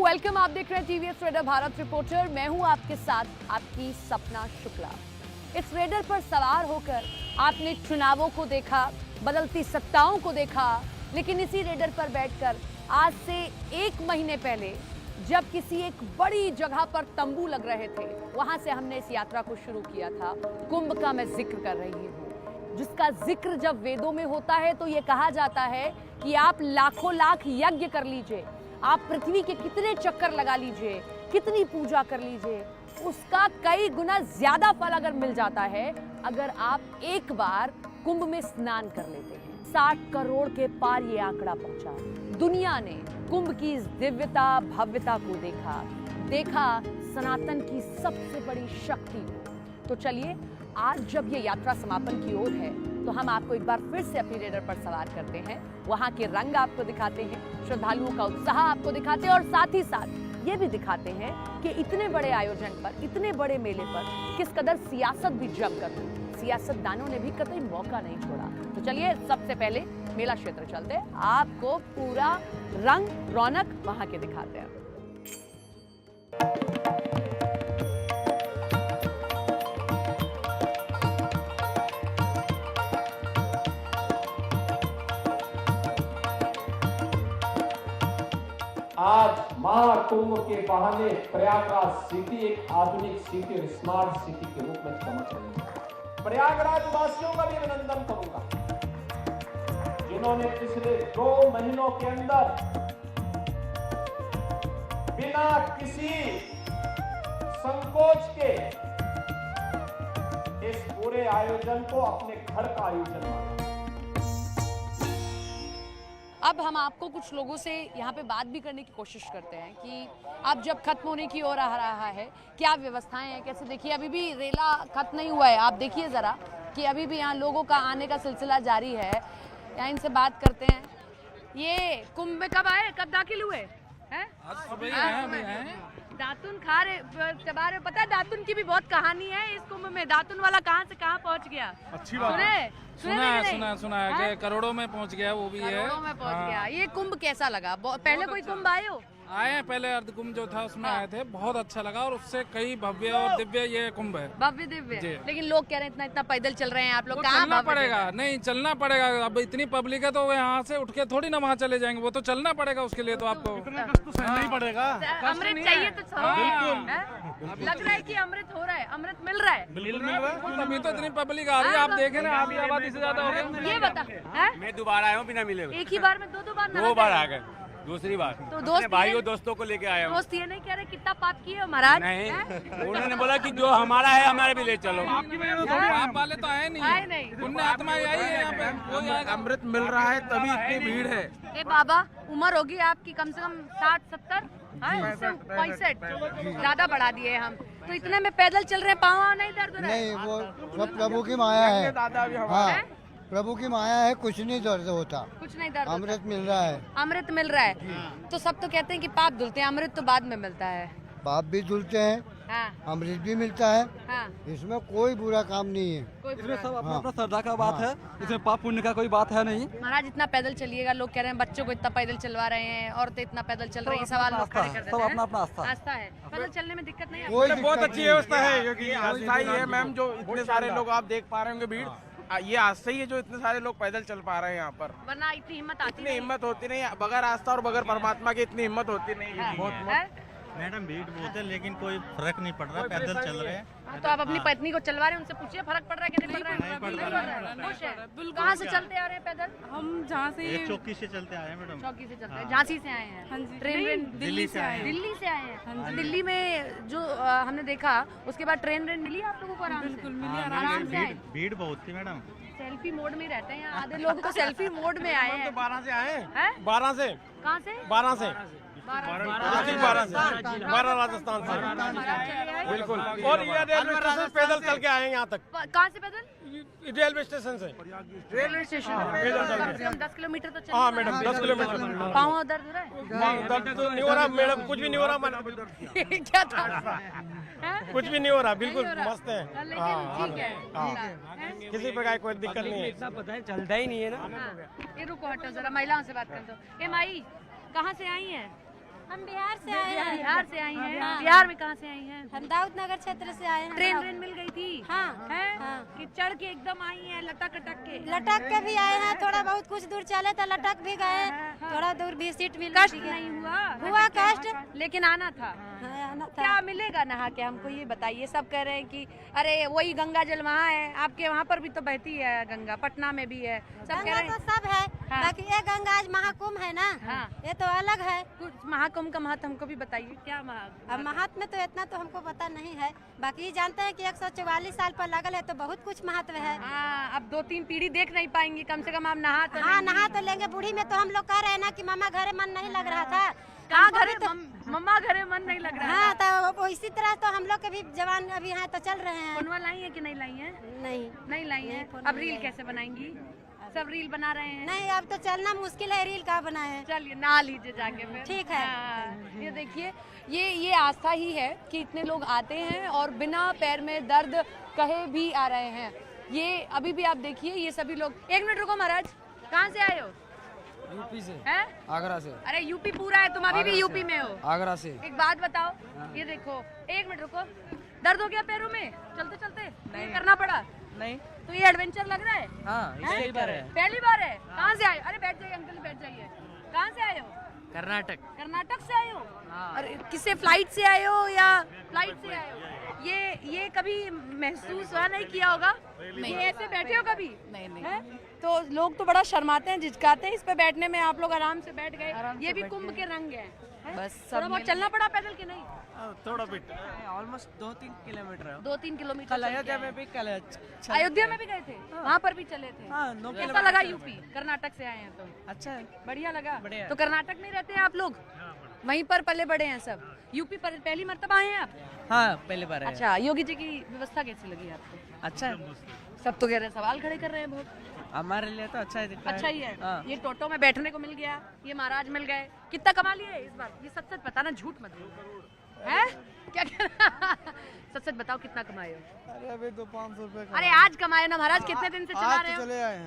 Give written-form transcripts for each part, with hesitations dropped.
Welcome. आप देख रहे हैं टीवीएस रेडर भारत रिपोर्टर। मैं हूं आपके साथ आपकी सपना शुक्ला। इस रेडर पर सवार होकर आपने चुनावों को देखा, बदलती सत्ताओं को देखा, लेकिन इसी रेडर पर बैठकर आज से 1 महीने पहले जब किसी एक बड़ी जगह पर तंबू लग रहे थे, वहां से हमने इस यात्रा को शुरू किया था। कुंभ का मैं जिक्र कर रही हूँ, जिसका जिक्र जब वेदों में होता है तो ये कहा जाता है कि आप लाखों लाख यज्ञ कर लीजिए, आप पृथ्वी के कितने चक्कर लगा लीजिए, कितनी पूजा कर लीजिए, उसका कई गुना ज्यादा फल अगर मिल जाता है अगर आप एक बार कुंभ में स्नान कर लेते हैं। 60 करोड़ के पार ये आंकड़ा पहुंचा। दुनिया ने कुंभ की इस दिव्यता भव्यता को देखा सनातन की सबसे बड़ी शक्ति को। तो चलिए, आज जब ये यात्रा समापन की ओर है तो हम आपको एक बार फिर से अपनी रेडर पर सवार करते हैं, वहां के रंग आपको दिखाते हैं, श्रद्धालुओं का उत्साह आपको दिखाते हैं और साथ ही साथ ये भी दिखाते हैं कि इतने बड़े आयोजन पर, इतने बड़े मेले पर किस कदर सियासत भी जमकर हुई। सियासतदानों ने भी कतई मौका नहीं छोड़ा। तो चलिए, सबसे पहले मेला क्षेत्र चलते हैं, आपको पूरा रंग रौनक वहां के दिखाते हैं। आज महाकुंभ के बहाने प्रयागराज सिटी एक आधुनिक सिटी और स्मार्ट सिटी के रूप में चमक रही है। प्रयागराज वासियों का भी अभिनंदन करूंगा, जिन्होंने पिछले 2 महीनों के अंदर बिना किसी संकोच के इस पूरे आयोजन को अपने घर का आयोजन माना। अब हम आपको कुछ लोगों से यहाँ पे बात भी करने की कोशिश करते हैं कि अब जब खत्म होने की ओर आ रहा है, क्या व्यवस्थाएं हैं, कैसे। देखिए, अभी भी रेला खत्म नहीं हुआ है। आप देखिए जरा कि अभी भी यहाँ लोगों का आने का सिलसिला जारी है। यहाँ इनसे बात करते हैं। ये कुंभ में कब आए, कब दाखिल हुए हैं? दातुन खा रहे, चबा रहे। पता है दातुन की भी बहुत कहानी है इस कुंभ में। दातुन वाला कहाँ से कहाँ पहुँच गया, अच्छी बात है। सुना है कि करोड़ों में पहुंच गया, वो भी है। करोड़ों में पहुँच गया। ये कुंभ कैसा लगा? पहले कोई कुंभ आए हो? आए हैं, पहले अर्ध कुंभ जो था उसमें आए थे, बहुत अच्छा लगा और उससे कई भव्य और दिव्य ये कुंभ है। भव्य दिव्य। लेकिन लोग कह रहे हैं इतना पैदल चल रहे हैं आप लोग, कहाँ चलना पड़ेगा? नहीं, चलना पड़ेगा। अब इतनी पब्लिक है तो यहाँ से उठ के थोड़ी ना वहाँ चले जाएंगे, वो तो चलना पड़ेगा उसके लिए। तो आपको सहना ही पड़ेगा। अमृत चाहिए तो लग रहा है कि अमृत हो रहा है, अमृत मिल रहा है। बिल्कुल मिल रहा है, तभी तो इतनी पब्लिक आ रही है। आप देखे ना, आप आबादी से ज्यादा हो गए। ये बता, मैं दोबारा आया हूँ बिना मिले। एक ही बार में दो बार? 2 बार आ गए, दूसरी बार तो दोस्त भाइयों दोस्तों को लेके आया हूँ। दोस्त ये नहीं कह रहे कितना पाप किए हो महाराज? नहीं, उन्होंने बोला कि जो हमारा है हमारे भी ले चलो। आपकी वजह से थोड़ी, आप वाले तो आए नहीं। पुण्य आत्मा आई है यहाँ पे। अमृत मिल रहा है तभी इतनी भीड़ है। ए बाबा, उम्र होगी आपकी कम से कम 60-70, 65, ज्यादा बढ़ा दिए हम तो। इतने में पैदल चल रहे हैं, पाँव नहीं दर्द हो रहा है? नहीं, वो सब प्रभु की माया है। दादा भी हाँ, प्रभु की माया है, कुछ नहीं दर्द होता, कुछ नहीं दर्द। अमृत मिल रहा है। अमृत मिल रहा है तो सब तो कहते हैं कि पाप धुलते हैं, अमृत तो बाद में मिलता है। पाप भी धुलते हैं, हाँ, अमृत भी मिलता है। हाँ, इसमें कोई बुरा काम नहीं है। इसमें सब अपना अपना श्रद्धा का बात है, इसमें पाप पुण्य का कोई बात है नहीं। महाराज इतना पैदल चलिएगा, लोग कह रहे हैं बच्चों को इतना पैदल चलवा रहे हैं, औरतें इतना पैदल चल रही है, सवाल लोग खड़े कर देते सब हैं। अपना अपना आस्था है, पैदल चलने में दिक्कत नहीं है? कोई बहुत दिक्कत अच्छी नहीं है। व्यवस्था है, क्योंकि आस्था ही है मैम। जो इतने सारे लोग आप देख पा रहे होंगे भीड़, ये आस्था ही है जो इतने सारे लोग पैदल चल पा रहे हैं यहाँ पर। वरना इतनी हिम्मत आती इतनी नहीं। हिम्मत होती नहीं, बगैर आस्था और बगैर परमात्मा की इतनी हिम्मत होती नहीं है। मैडम भीड़ बहुत है लेकिन कोई फर्क नहीं पड़ रहा, पैदल चल रहे हैं। हाँ, तो आप अपनी पत्नी को चलवा रहे हैं, उनसे पूछिए फर्क पड़ रहा है कि नहीं पड़ रहा है? खुश है। कहाँ से चलते आ रहे हैं पैदल? हम जहाँ से ये चौकी से चलते आए हैं मैडम। चौकी से चलते हैं, झांसी से आए हैं? हाँ जी। ट्रेन दिल्ली से आए हैं। दिल्ली से आए हैं। तो दिल्ली में जो हमने देखा, उसके बाद ट्रेन मिली आप लोगों को? आराम से? बिल्कुल मिली, आराम से आए। भीड़ बहुत थी मैडम। सेल्फी मोड में रहते हैं यहाँ, आधे लोग तो सेल्फी मोड में आए हैं। 12 से आए हैं? हैं, 12 से, कहाँ से? 12 से, 12 12 राजस्थान से, बिल्कुल। और ये रेलवे स्टेशन पैदल चल के आए हैं यहाँ तक। कहाँ से पैदल? रेलवे स्टेशन से। रेलवे स्टेशन कम से कम 10 किलोमीटर तो चले। हाँ मैडम, 10 किलोमीटर। पाँव दर्द हो रहा है? दर्द तो नहीं हो रहा मैडम, कुछ भी नहीं हो रहा। क्या था? कुछ भी नहीं हो रहा, बिल्कुल मस्त है। लेकिन ठीक है, किसी प्रकार कोई दिक्कत नहीं है। इतना पता है, चलता ही नहीं है ना। हाँ, ये रुको, हटो जरा, महिलाओं से बात कर दो। ए माई, कहाँ से आई हैं? हम बिहार से आए हैं। बिहार से आई हैं। हाँ। बिहार में कहाँ से आई हैं? हम दाऊद नगर क्षेत्र से आए हैं। ट्रेन मिल गई थी? हाँ। है? हाँ। कि चढ़ के एकदम आई हैं लटक के? लटक के भी आए हैं, थोड़ा बहुत कुछ दूर चले तो लटक भी गए, थोड़ा दूर भी सीट मिल कष्ट गई। नहीं हुआ? हुआ कष्ट, लेकिन आना था। हाँ, आना था। क्या मिलेगा नहा के, हमको ये बताइए। सब कह रहे हैं कि अरे वही गंगा जल वहाँ है, आपके वहाँ पर भी तो बहती है गंगा, पटना में भी है, सब कह गंगा रहे तो हैं। सब है, हाँ। बाकी ये गंगा आज महाकुंभ है ना, हाँ। ये तो अलग है। कुछ महाकुंभ का महत्व हमको भी बताइए, क्या अब महात्म में तो इतना तो हमको पता नहीं है, बाकी जानते हैं कि 144 साल पर लगल है तो बहुत कुछ महत्व है। हाँ, अब 2-3 पीढ़ी देख नहीं पाएंगी, कम से कम आप नहा तो हाँ, लेंगी। नहा तो लेंगे। बूढ़ी में तो हम लोग कह रहे हैं ना कि मामा घरे मन नहीं लग रहा था। कहाँ हमको घरे भी तो मम्मा घरे मन नहीं लग रहा हाँ, है। तो इसी तरह तो हम लोग के भी जवान अभी हैं तो चल रहे हैं। फोनवा लाई है कि नहीं लाई है? नहीं लाई है। फोन अब नहीं रील लाई। कैसे बनाएंगी? सब रील बना रहे हैं। नहीं, अब तो चलना मुश्किल है, रील का बनाए। चलिए नहा लीजिए जाके फिर। ठीक है। हाँ, ये देखिए, ये आस्था ही है कि इतने लोग आते हैं और बिना पैर में दर्द कहे भी आ रहे हैं। ये अभी भी आप देखिए, ये सभी लोग। 1 मिनट रुको महाराज, कहाँ से आए हो? यूपी से। हैं? आगरा से। अरे यूपी पूरा है, तुम अभी भी यूपी में हो। आगरा से। एक बात बताओ, ये देखो, 1 मिनट रुको, दर्द हो गया पैरों में चलते चलते? नहीं करना पड़ा? नहीं। तो ये एडवेंचर लग रहा है? हाँ, पहली बार है। पहली बार है? कहाँ से आए? अरे बैठ जाइए अंकल, बैठ जाइए। कहाँ से आए हो? कर्नाटक। कर्नाटक से आए हो? हाँ। अरे किससे, फ्लाइट से आए हो या फ्लाइट से आए हो? ये कभी महसूस हुआ नहीं किया होगा? ये ऐसे बैठे हो कभी? नहीं। है? तो लोग तो बड़ा शर्माते हैं, झिझकाते हैं इस पे बैठने में, आप लोग आराम से बैठ गए। ये भी कुंभ के रंग है। बस थोड़ा बहुत चलना पड़ा पैदल के नहीं? थोड़ा बिट। ऑलमोस्ट 2-3 किलोमीटर है। 2-3 किलोमीटर कल चल के अयोध्या आए। में भी कल अयोध्या में भी गए थे? वहाँ पर भी चले थे? हाँ, 9 कैसा किलोमीटर लगा चले यूपी? कर्नाटक से आए हैं तो अच्छा है। बढ़िया लगा? बढ़िया। तो कर्नाटक में रहते हैं आप लोग? वहीं पर पले बड़े हैं सब? यूपी पर पहली मर्तबा आए हैं आप? हाँ, पहली बार है। अच्छा, योगी जी की व्यवस्था कैसी लगी आपको? अच्छा है। सब तो कह रहे हैं, सवाल खड़े कर रहे हैं बहुत। हमारे लिए तो अच्छा है। अच्छा ही है। हाँ। ये टोटो में बैठने को मिल गया, ये महाराज मिल गए। कितना कमा लिए इस बार? ये सच सच बताना, झूठ मत बोलो। हैं? क्या सच सच बताओ, कितना कमाए हो? अरे अभी तो 500 रुपए। अरे आज कमाए ना महाराज, कितने दिन से चला रहे हो? चले आए हैं।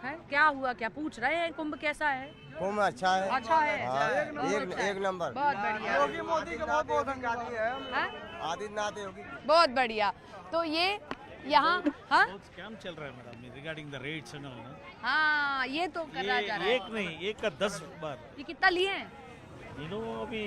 हैं? क्या हुआ? क्या पूछ रहे हैं? कुंभ कैसा है? कुंभ अच्छा है। अच्छा है। एक नंबर। बहुत बढ़िया। योगी मोदी के बहुत धन्यवाद है। हैं? आदित्यनाथ योगी। बहुत बढ़िया। तो ये यहाँ, हाँ स्कैम चल रहा है madam regarding the rates and all. हाँ, ये तो करा जा रहा है। एक नहीं, एक का 10 बार। ये कितना लिए हैं? अभी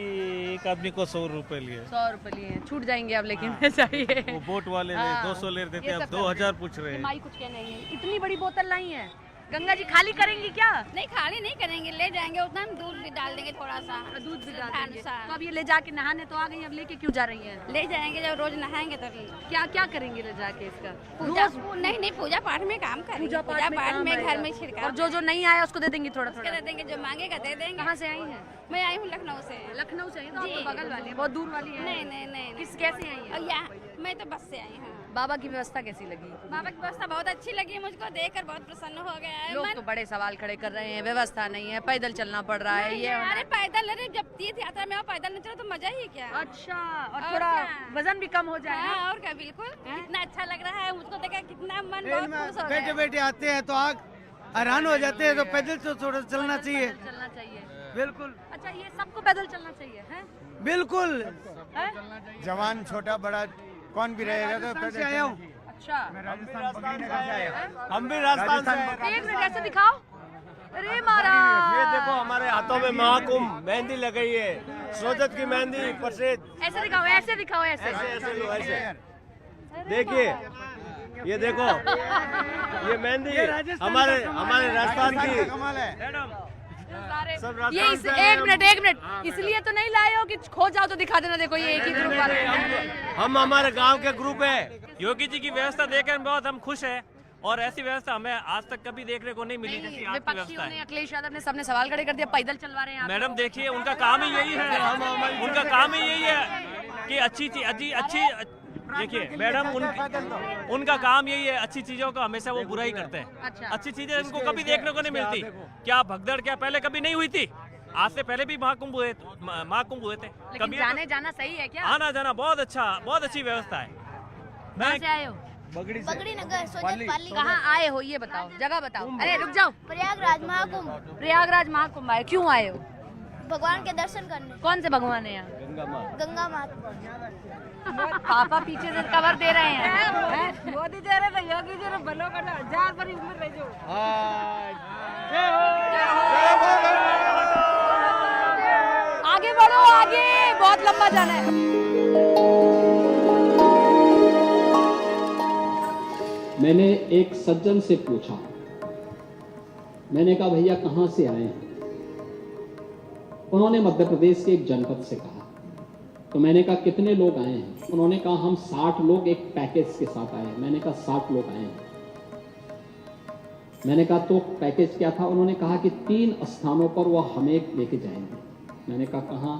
एक आदमी को 100 रुपए लिए। 100 रुपए लिए हैं। छूट जाएंगे अब, लेकिन चाहिए। वो बोट वाले हाँ, 200 ले देते, ये अब सब 2000 पूछ रहे ये हैं। माई कुछ कहना ही है। इतनी बड़ी बोतल लाई है गंगा जी, खाली करेंगी क्या? नहीं, खाली नहीं करेंगे, ले जाएंगे, उतना हम दूध भी डाल देंगे थोड़ा सा। दूध भी डाल देंगे। हाँ। तो अब ये ले जाके नहाने तो आ गई, अब लेके क्यों जा रही हैं? ले जाएंगे, जब रोज नहाएंगे तो क्या क्या करेंगे ले जाके इसका? पूजा रोज नहीं, पूजा पाठ में काम करेंगे। पूजा पाठ में काम घर आएगा। में छिड़काव और जो नहीं आया उसको दे देंगे थोड़ा उसके थोड़ा? दे देंगे, जो मांगेगा दे देंगे। कहाँ से आई हैं? मैं आई हूँ लखनऊ से। लखनऊ से? तो आप जी। तो बगल वाली है, बहुत दूर वाली है। नहीं। किस कैसे आई हैं? और यहाँ मैं तो बस से आई हूँ। बाबा की व्यवस्था कैसी लगी? बाबा की व्यवस्था बहुत अच्छी लगी मुझको, देखकर बहुत प्रसन्न हो गया है लोग मन। तो बड़े सवाल खड़े कर रहे हैं, व्यवस्था नहीं है, पैदल चलना पड़ रहा है, ये अरे पैदल, अरे जब तीर्थ यात्रा में आओ पैदल न चलो तो मजा ही क्या। अच्छा, और और थोड़ा क्या? वजन भी कम हो जाए ना? हाँ, और क्या, बिल्कुल। कितना अच्छा लग रहा है मुझको, देखा कितना मन बहुत खुश हो बैठे गया। बैठे आते हैं तो आग हैरान हो जाते हैं, तो पैदल तो थोड़ा चलना चाहिए। पैदल चलना चाहिए। बिल्कुल अच्छा, ये सबको पैदल चलना चाहिए है? बिल्कुल। हैं? जवान छोटा बड़ा कौन भी रहेगा तो पैदल आया हूँ। अच्छा, हम भी राजस्थान से। एक मिनट ऐसे दिखाओ। अरे महाराज, ये देखो हमारे हाथों में महाकुंभ मेहंदी लगाई है, सोजत की मेहंदी प्रसिद्ध। ऐसे दिखाओ, ऐसे दिखाओ, ऐसे। ऐसे लो, ऐसे देखिए, ये देखो, ये मेहंदी हमारे राजस्थान की। कमाल है। सब ये राजस्थान इस, से आए एक मिनट, इसलिए तो नहीं लाए हो कि खो जाओ तो दिखा देना, देखो ये एक ही ग्रुप वाले हैं। हम हमारे गांव के ग्रुप है। योगी जी की व्यवस्था देखकर बहुत हम खुश हैं, और ऐसी व्यवस्था हमें आज तक कभी देखने को नहीं मिली जैसी आपकी व्यवस्था विपक्षियों ने, है। अखिलेश यादव ने, सबने सवाल खड़े कर दिया, पैदल चलवा रहे हैं आप। मैडम देखिए, उनका काम ही यही है, उनका काम ही यही है कि अच्छी देखिए मैडम, उनका काम यही है, अच्छी चीजों का हमेशा वो बुरा ही करते हैं। अच्छा। अच्छी चीजें उनको कभी देखने को नहीं मिलती। क्या भगदड़ क्या पहले कभी नहीं हुई थी? आज से पहले भी महाकुंभ हुए थे। लेकिन कभी जाने जाना सही है क्या? आना जाना बहुत अच्छा, बहुत अच्छी व्यवस्था है। कहाँ से आए हो? बगड़ी नगर, सोजत पाली। कहाँ आए हो ये बताओ, जगह बताओ। अरे रुक जाओ। प्रयागराज महाकुंभ। प्रयागराज महाकुंभ आए, क्यों आए हो? भगवान के दर्शन करने। कौन से भगवान है यहाँ? गंगा माता। पापा पीछे से कवर दे रहे हैं। मोदी दे रहे थे, योगी जी ने भलो करना, 1000 पर उम्र रह जाओ। आगे बढ़ो, आगे बहुत लंबा जाना है। मैंने एक सज्जन से पूछा, मैंने कहा भैया कहां से आए हैं? उन्होंने मध्य प्रदेश के एक जनपद से कहा। तो मैंने कहा कितने लोग आए हैं? उन्होंने कहा हम 60 लोग एक पैकेज के साथ आए हैं। मैंने कहा 60 लोग आए हैं। मैंने कहा तो पैकेज क्या था? उन्होंने कहा कि 3 स्थानों पर वो हमें लेके जाएंगे। मैंने कहा कहाँ?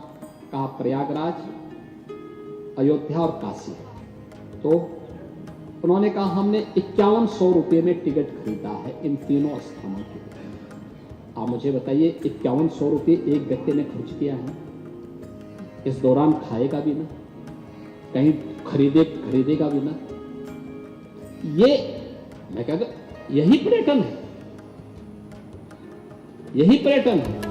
कहा प्रयागराज, अयोध्या और काशी। तो उन्होंने कहा हमने 5100 रुपये में टिकट खरीदा है इन तीनों स्थानों के। आप मुझे बताइए 5100 रुपये एक व्यक्ति ने खर्च किया है। इस दौरान खाएगा भी ना, कहीं खरीदेगा भी ना। ये मैं कहता यही पर्यटन है, यही पर्यटन है।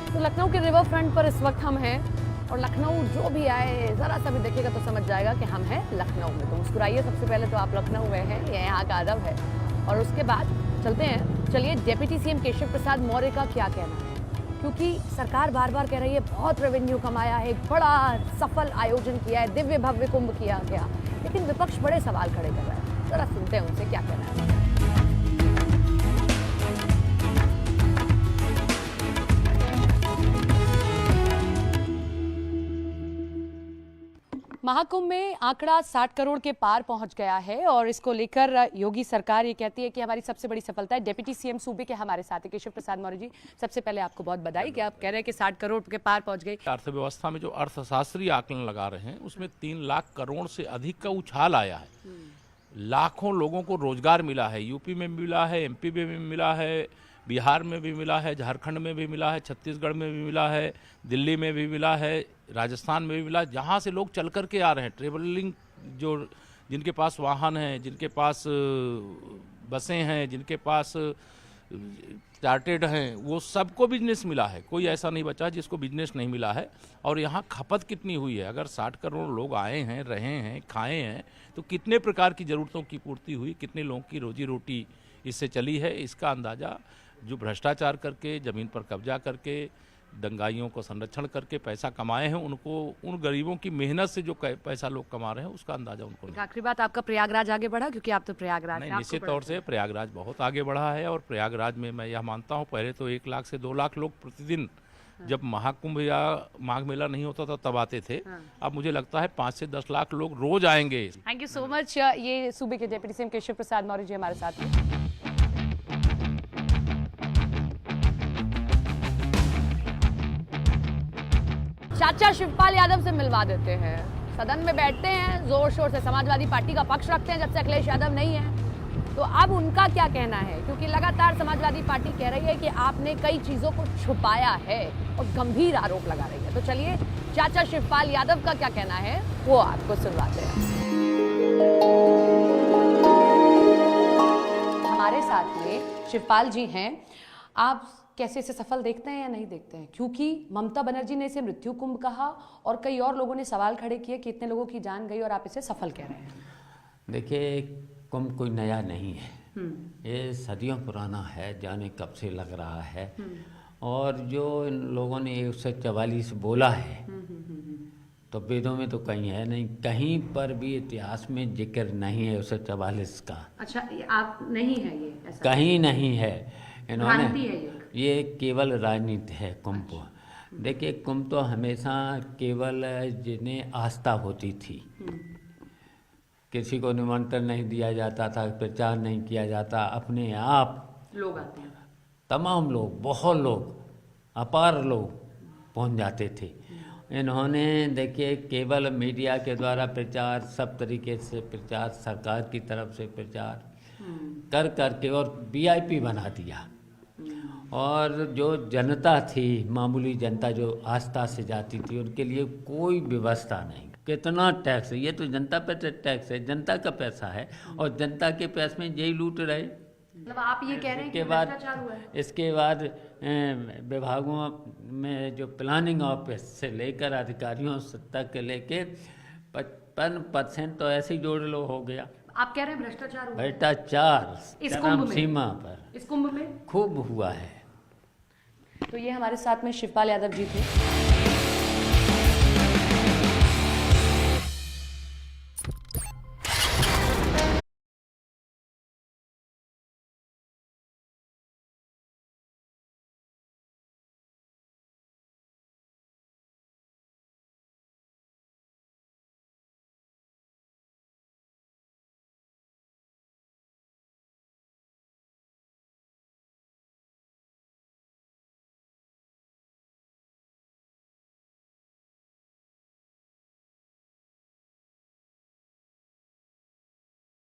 तो लखनऊ के रिवर फ्रंट पर इस वक्त हम हैं और लखनऊ जो भी आए जरा सा भी देखेगा तो समझ जाएगा कि हम हैं लखनऊ में। तो मुस्कुराइए सबसे पहले तो आप लखनऊ में हैं, ये यहाँ का अदब है। और उसके बाद चलते हैं, चलिए डिप्टी सीएम केशव प्रसाद मौर्य का क्या कहना है, क्योंकि सरकार बार बार कह रही है बहुत रेवेन्यू कमाया है, एक बड़ा सफल आयोजन किया है, दिव्य भव्य कुंभ किया गया, लेकिन विपक्ष बड़े सवाल खड़े कर रहा है। जरा सुनते हैं उनसे क्या कहना है। महाकुंभ में आंकड़ा 60 करोड़ के पार पहुंच गया है और इसको लेकर योगी सरकार ये कहती है कि हमारी सबसे बड़ी सफलता है। डिप्टी सीएम सूबे के हमारे साथ है केशव प्रसाद मौर्य जी, सबसे पहले आपको बहुत बधाई कि आप कह रहे हैं कि 60 करोड़ के पार पहुंच गई। अर्थव्यवस्था में जो अर्थशास्त्री आकलन लगा रहे हैं उसमें 3 लाख करोड़ से अधिक का उछाल आया है। लाखों लोगों को रोजगार मिला है, यूपी में भी मिला है, एमपी में भी मिला है, बिहार में भी मिला है, झारखंड में भी मिला है, छत्तीसगढ़ में भी मिला है, दिल्ली में भी मिला है, राजस्थान में भी मिला, जहाँ से लोग चल कर के आ रहे हैं। ट्रेवलिंग जो जिनके पास वाहन हैं, जिनके पास बसें हैं, जिनके पास चार्टेड हैं, वो सबको बिजनेस मिला है। कोई ऐसा नहीं बचा जिसको बिजनेस नहीं मिला है। और यहाँ खपत कितनी हुई है? अगर 60 करोड़ लोग आए हैं, रहे हैं, खाए हैं, तो कितने प्रकार की ज़रूरतों की पूर्ति हुई, कितने लोगों की रोजी रोटी इससे चली है, इसका अंदाज़ा जो भ्रष्टाचार करके, ज़मीन पर कब्जा करके, दंगाइयों को संरक्षण करके पैसा कमाए हैं, उनको, उन गरीबों की मेहनत से जो पैसा लोग कमा रहे हैं उसका अंदाजा उनको नहीं। आखिरी बात, आपका प्रयागराज आगे बढ़ा? क्योंकि आप तो प्रयागराज नहीं, निश्चित तौर से प्रयागराज बहुत आगे बढ़ा है। और प्रयागराज में मैं यह मानता हूँ, पहले तो 1 लाख से 2 लाख लोग प्रतिदिन, जब महाकुंभ या माघ मेला नहीं होता था तब आते थे। अब मुझे लगता है 5 से 10 लाख लोग रोज आएंगे। Thank you so much. ये सूबे के डिप्टी सीएम केशव प्रसाद मौर्य जी हमारे साथ हैं। चाचा शिवपाल यादव से मिलवा देते हैं। सदन में बैठते हैं, जोर शोर से समाजवादी पार्टी का पक्ष रखते हैं जब से अखिलेश यादव नहीं है। तो अब उनका क्या कहना है, क्योंकि लगातार समाजवादी पार्टी कह रही है कि आपने कई चीजों को छुपाया है और गंभीर आरोप लगा रही है। तो चलिए चाचा शिवपाल यादव का क्या कहना है वो आपको सुनवाते हैं। हमारे साथ में शिवपाल जी हैं। आप कैसे इसे सफल देखते हैं या नहीं देखते हैं? क्योंकि ममता बनर्जी ने इसे मृत्यु कुंभ कहा और कई और लोगों ने सवाल खड़े किए कि इतने लोगों की जान गई और आप इसे सफल कह रहे हैं। देखिए, कुंभ कोई नया नहीं है, ये सदियों पुराना है, जाने कब से लग रहा है। और जो इन लोगों ने 144 बोला है, तो वेदों में तो कहीं है नहीं, कहीं पर भी इतिहास में जिक्र नहीं है 144 का। अच्छा, आप नहीं है ये ऐसा? कहीं नहीं है। इन्होंने है ये केवल राजनीति है कुंभ। अच्छा। देखिए, कुंभ तो हमेशा केवल जिन्हें आस्था होती थी, किसी को निमंत्रण नहीं दिया जाता था, प्रचार नहीं किया जाता, अपने आप लोग आते हैं, तमाम लोग, बहुत लोग, अपार लोग पहुंच जाते थे। इन्होंने देखिए केवल मीडिया के द्वारा प्रचार, सब तरीके से प्रचार, सरकार की तरफ से प्रचार कर करके और वीआईपी बना दिया। और जो जनता थी, मामूली जनता जो आस्था से जाती थी, उनके लिए कोई व्यवस्था नहीं। कितना टैक्स है, ये तो जनता पे टैक्स है, जनता का पैसा है और जनता के पैसे में यही लूट रहे। मतलब आप ये कह रहे हैं कि इसके बाद भ्रष्टाचार हुआ है? इसके बाद विभागों में जो प्लानिंग ऑफिस से लेकर अधिकारियों तक लेके 55% तो ऐसे ही जोड़ लो हो गया। आप कह रहे हैं भ्रष्टाचार हुआ है? भ्रष्टाचार इस चरम कुंभ में? सीमा पर इस कुंभ में खूब हुआ है। तो ये हमारे साथ में शिवपाल यादव जी थे।